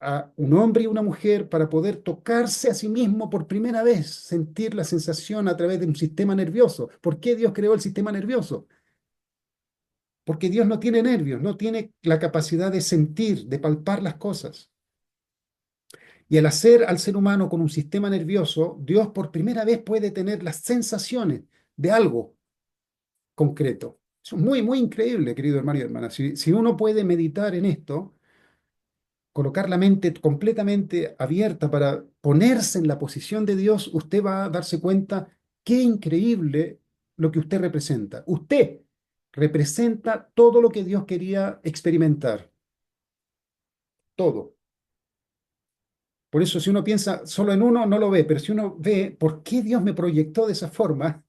a un hombre y una mujer para poder tocarse a sí mismo por primera vez, sentir la sensación a través de un sistema nervioso. ¿Por qué Dios creó el sistema nervioso? Porque Dios no tiene nervios, no tiene la capacidad de sentir, de palpar las cosas. Y al hacer al ser humano con un sistema nervioso, Dios por primera vez puede tener las sensaciones de algo concreto. Eso es muy, muy increíble, querido hermano y hermana. Si uno puede meditar en esto, colocar la mente completamente abierta para ponerse en la posición de Dios, usted va a darse cuenta qué increíble lo que usted representa. Usted representa todo lo que Dios quería experimentar, todo. Por eso, si uno piensa solo en uno, no lo ve, pero si uno ve por qué Dios me proyectó de esa forma,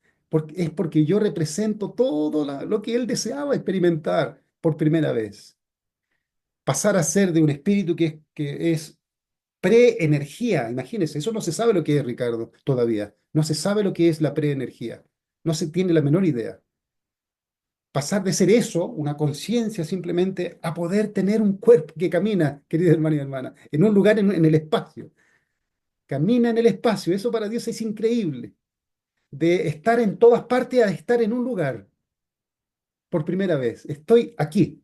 es porque yo represento todo lo que Él deseaba experimentar por primera vez. Pasar a ser de un espíritu que es pre-energía, imagínense, eso no se sabe lo que es, Ricardo, todavía. No se sabe lo que es la pre-energía. No se tiene la menor idea. Pasar de ser eso, una conciencia simplemente, a poder tener un cuerpo que camina, querido hermano y hermana, en un lugar en el espacio. Camina en el espacio. Eso para Dios es increíble. De estar en todas partes a estar en un lugar por primera vez. Estoy aquí.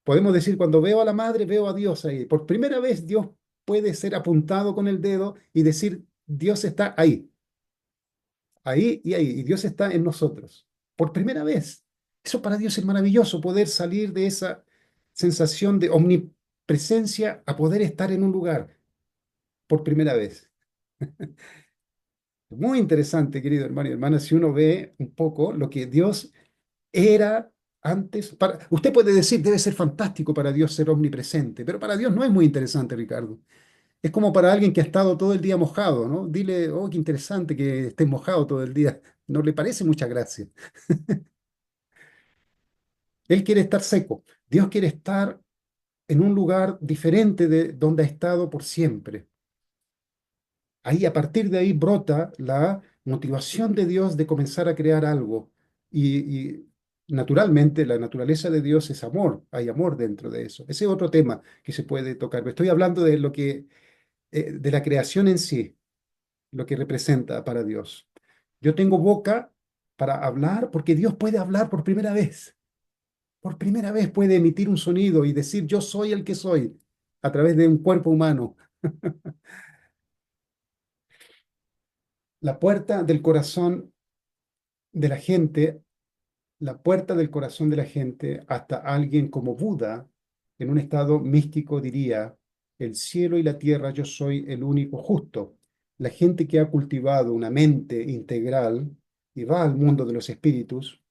Podemos decir, cuando veo a la madre, veo a Dios ahí. Por primera vez Dios puede ser apuntado con el dedo y decir, Dios está ahí, ahí y ahí. Y Dios está en nosotros. Por primera vez. Eso para Dios es maravilloso, poder salir de esa sensación de omnipresencia a poder estar en un lugar por primera vez. Muy interesante, querido hermano y hermana, si uno ve un poco lo que Dios era antes. Usted puede decir, debe ser fantástico para Dios ser omnipresente, pero para Dios no es muy interesante, Ricardo. Es como para alguien que ha estado todo el día mojado, ¿no? Dile, oh, qué interesante que estés mojado todo el día. No le parece mucha gracia. Él quiere estar seco. Dios quiere estar en un lugar diferente de donde ha estado por siempre. Ahí, a partir de ahí, brota la motivación de Dios de comenzar a crear algo. Y naturalmente, la naturaleza de Dios es amor. Hay amor dentro de eso. Ese es otro tema que se puede tocar. Me estoy hablando de de la creación en sí, lo que representa para Dios. Yo tengo boca para hablar porque Dios puede hablar por primera vez. Por primera vez puede emitir un sonido y decir, yo soy el que soy, a través de un cuerpo humano. La puerta del corazón de la gente, la puerta del corazón de la gente hasta alguien como Buda, en un estado místico, diría, el cielo y la tierra, yo soy el único justo. La gente que ha cultivado una mente integral y va al mundo de los espíritus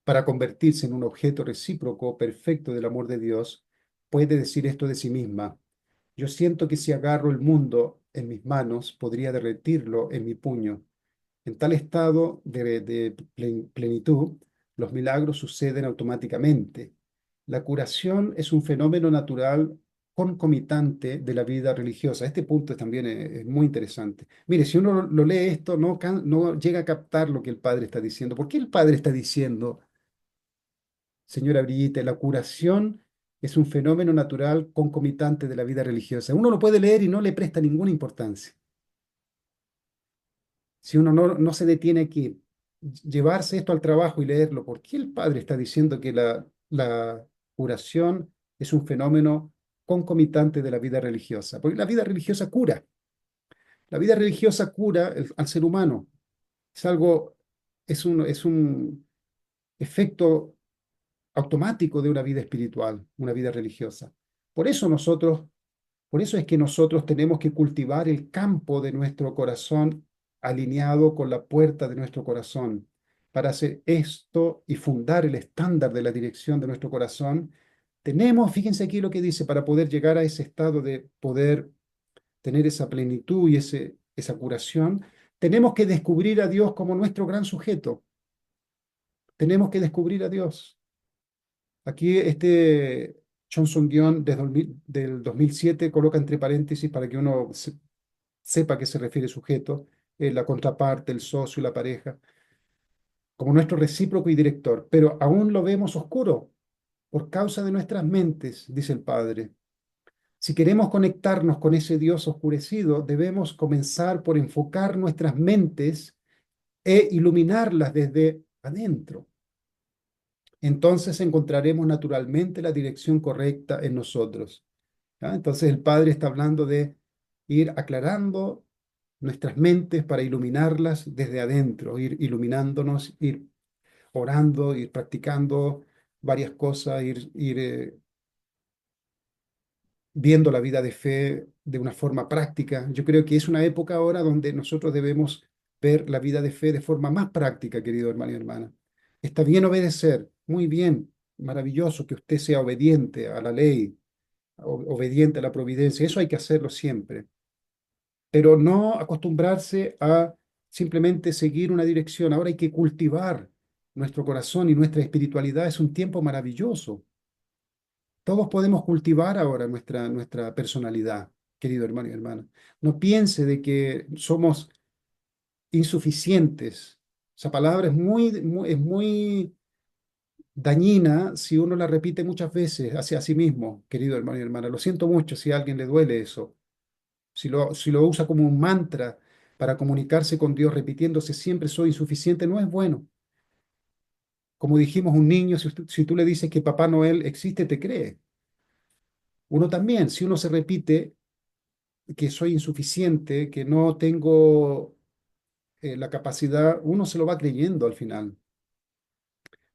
para convertirse en un objeto recíproco perfecto del amor de Dios, puede decir esto de sí misma. Yo siento que si agarro el mundo en mis manos, podría derretirlo en mi puño. En tal estado de plenitud, los milagros suceden automáticamente. La curación es un fenómeno natural concomitante de la vida religiosa. Este punto también es muy interesante. Mire, si uno lo lee esto, no llega a captar lo que el Padre está diciendo. ¿Por qué el Padre está diciendo, señora Brigitte, la curación es un fenómeno natural concomitante de la vida religiosa? Uno lo puede leer y no le presta ninguna importancia. Si uno no se detiene aquí, llevarse esto al trabajo y leerlo, ¿por qué el Padre está diciendo que la curación es un fenómeno concomitante de la vida religiosa? Porque la vida religiosa cura. La vida religiosa cura al ser humano. Es algo, es un efecto automático de una vida espiritual, una vida religiosa. Por eso nosotros, por eso es que nosotros tenemos que cultivar el campo de nuestro corazón alineado con la puerta de nuestro corazón. Para hacer esto y fundar el estándar de la dirección de nuestro corazón, tenemos, fíjense aquí lo que dice, para poder llegar a ese estado de poder tener esa plenitud y esa curación, tenemos que descubrir a Dios como nuestro gran sujeto. Tenemos que descubrir a Dios. Aquí Johnson del 2007 coloca entre paréntesis para que uno sepa a qué se refiere sujeto, la contraparte, el socio, la pareja, como nuestro recíproco y director, pero aún lo vemos oscuro por causa de nuestras mentes, dice el Padre. Si queremos conectarnos con ese Dios oscurecido, debemos comenzar por enfocar nuestras mentes e iluminarlas desde adentro. Entonces encontraremos naturalmente la dirección correcta en nosotros. ¿Ya? Entonces el Padre está hablando de ir aclarando nuestras mentes para iluminarlas desde adentro, ir iluminándonos, ir orando, ir practicando varias cosas, ir viendo la vida de fe de una forma práctica. Yo creo que es una época ahora donde nosotros debemos ver la vida de fe de forma más práctica, querido hermano y hermana. Está bien obedecer, muy bien, maravilloso que usted sea obediente a la ley, obediente a la providencia, eso hay que hacerlo siempre, pero no acostumbrarse a simplemente seguir una dirección. Ahora hay que cultivar nuestro corazón y nuestra espiritualidad. Es un tiempo maravilloso. Todos podemos cultivar ahora nuestra personalidad, querido hermano y hermana. No piense de que somos insuficientes. Esa palabra es muy dañina si uno la repite muchas veces hacia sí mismo, querido hermano y hermana. Lo siento mucho si a alguien le duele eso. Si lo usa como un mantra para comunicarse con Dios, repitiéndose siempre soy insuficiente, no es bueno. Como dijimos, un niño, si tú le dices que Papá Noel existe, te cree. Uno también, si uno se repite que soy insuficiente, que no tengo la capacidad, uno se lo va creyendo al final.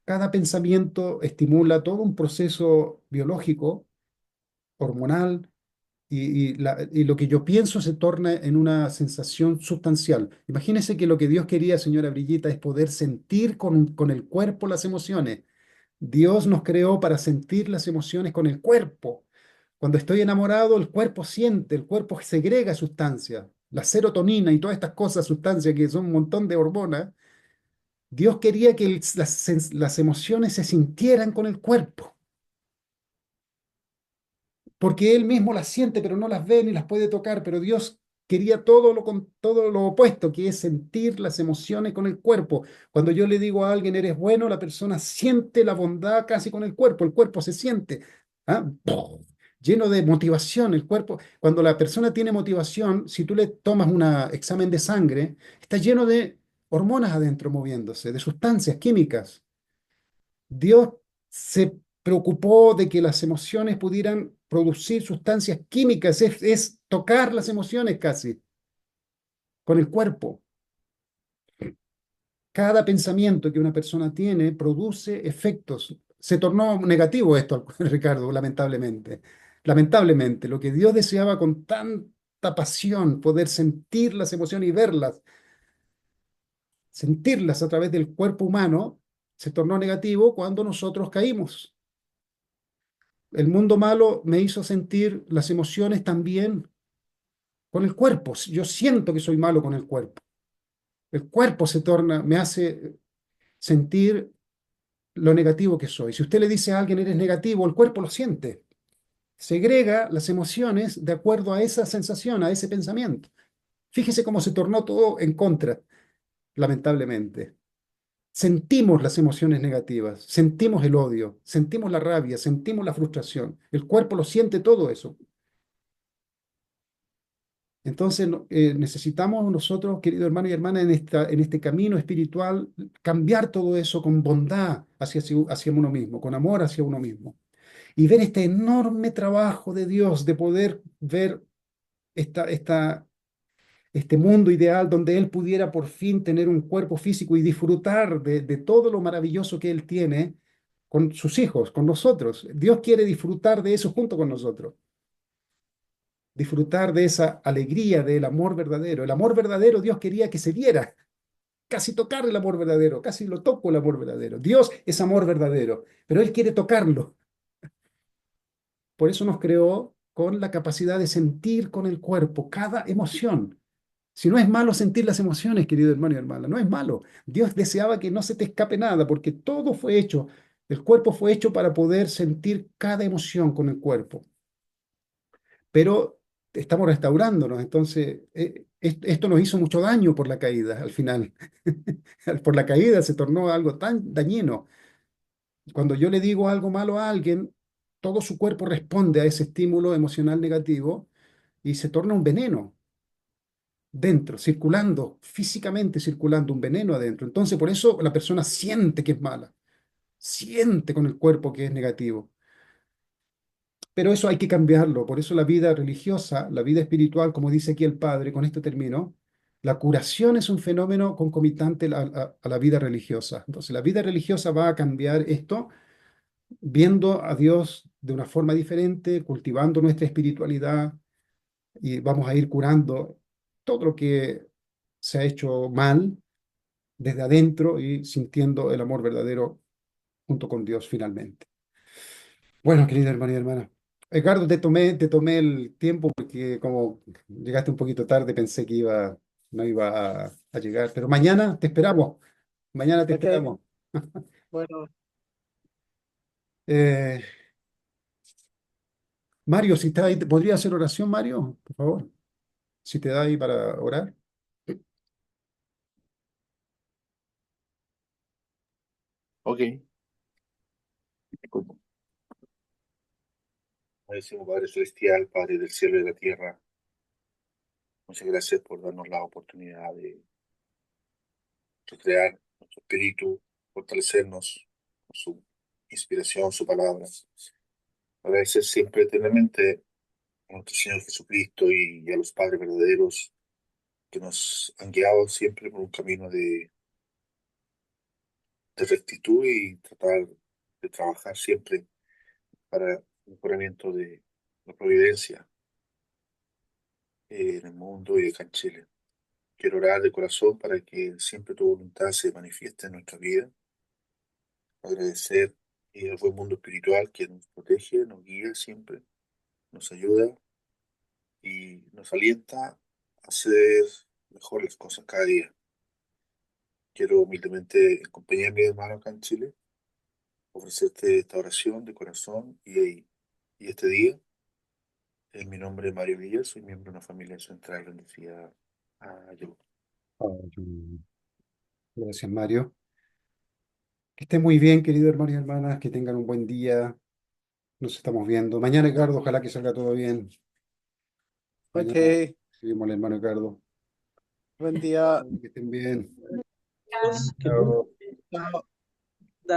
Cada pensamiento estimula todo un proceso biológico, hormonal, y lo que yo pienso se torna en una sensación sustancial. Imagínese que lo que Dios quería, señora Brillita, es poder sentir con el cuerpo las emociones. Dios nos creó para sentir las emociones con el cuerpo. Cuando estoy enamorado, el cuerpo siente, el cuerpo segrega sustancias, la serotonina y todas estas cosas, sustancias que son un montón de hormonas. Dios quería que las emociones se sintieran con el cuerpo, porque Él mismo las siente, pero no las ve ni las puede tocar, pero Dios quería todo lo opuesto, que es sentir las emociones con el cuerpo. Cuando yo le digo a alguien, eres bueno, la persona siente la bondad casi con el cuerpo se siente. ¿Ah? Lleno de motivación, el cuerpo. Cuando la persona tiene motivación, si tú le tomas un examen de sangre, está lleno de hormonas adentro moviéndose, de sustancias químicas. Dios se preocupó de que las emociones pudieran producir sustancias químicas, es tocar las emociones casi con el cuerpo. Cada pensamiento que una persona tiene produce efectos. Se tornó negativo esto, Ricardo, lamentablemente. Lamentablemente, lo que Dios deseaba con tanta pasión, poder sentir las emociones y verlas, sentirlas a través del cuerpo humano, se tornó negativo cuando nosotros caímos. El mundo malo me hizo sentir las emociones también con el cuerpo. Yo siento que soy malo con el cuerpo. El cuerpo me hace sentir lo negativo que soy. Si usted le dice a alguien eres negativo, el cuerpo lo siente. Segrega las emociones de acuerdo a esa sensación, a ese pensamiento. Fíjese cómo se tornó todo en contra, lamentablemente. Sentimos las emociones negativas, sentimos el odio, sentimos la rabia, sentimos la frustración. El cuerpo lo siente todo eso. Entonces necesitamos nosotros, querido hermano y hermana, en este camino espiritual, cambiar todo eso con bondad hacia uno mismo, con amor hacia uno mismo. Y ver este enorme trabajo de Dios de poder ver esta, esta, este mundo ideal donde Él pudiera por fin tener un cuerpo físico y disfrutar de todo lo maravilloso que Él tiene con sus hijos, con nosotros. Dios quiere disfrutar de eso junto con nosotros. disfrutar de esa alegría del amor verdadero. El amor verdadero Dios quería que se viera, casi tocar el amor verdadero, casi lo toco el amor verdadero. Dios es amor verdadero, pero Él quiere tocarlo. Por eso nos creó con la capacidad de sentir con el cuerpo cada emoción. Si no es malo sentir las emociones, querido hermano y hermana, no es malo. Dios deseaba que no se te escape nada, porque todo fue hecho, el cuerpo fue hecho para poder sentir cada emoción con el cuerpo. Pero estamos restaurándonos, entonces esto nos hizo mucho daño por la caída al final. Por la caída se tornó algo tan dañino. Cuando yo le digo algo malo a alguien, todo su cuerpo responde a ese estímulo emocional negativo y se torna un veneno dentro, circulando, físicamente circulando un veneno adentro. Entonces, por eso la persona siente que es mala, siente con el cuerpo que es negativo. Pero eso hay que cambiarlo. Por eso la vida religiosa, la vida espiritual, como dice aquí el Padre, con esto termino, la curación es un fenómeno concomitante a la vida religiosa. Entonces, la vida religiosa va a cambiar esto viendo a Dios de una forma diferente, cultivando nuestra espiritualidad y vamos a ir curando todo lo que se ha hecho mal desde adentro y sintiendo el amor verdadero junto con Dios finalmente. Bueno, querida hermana y hermana, Edgardo, te tomé el tiempo porque como llegaste un poquito tarde pensé que no iba a llegar, pero mañana te Ok, esperamos. bueno, Eh, Mario, si está ahí, ¿podría hacer oración, Mario? Por favor, si te da ahí para orar. Ok. Agradecemos, Padre Celestial, Padre del cielo y de la tierra. Muchas gracias por darnos la oportunidad de recrear nuestro espíritu, fortalecernos con su inspiración, su palabra. Agradecer siempre eternamente a nuestro Señor Jesucristo y a los padres verdaderos que nos han guiado siempre por un camino de rectitud y tratar de trabajar siempre para el mejoramiento de la providencia en el mundo y acá en Chile. Quiero orar de corazón para que siempre tu voluntad se manifieste en nuestra vida. Agradecer al buen mundo espiritual que nos protege, nos guía siempre, nos ayuda y nos alienta a hacer mejor las cosas cada día. Quiero humildemente acompañar a mi hermano acá en Chile, ofrecerte esta oración de corazón y este día. En mi nombre es Mario Villar, soy miembro de una familia central bendecida a Yahweh. Ay, gracias, Mario. Que estén muy bien, queridos hermanos y hermanas, que tengan un buen día. Nos estamos viendo. Mañana, Edgardo, ojalá que salga todo bien. ok, Mañana seguimos al hermano Edgardo. buen día. Que estén bien. Dios, que Chao. Chao.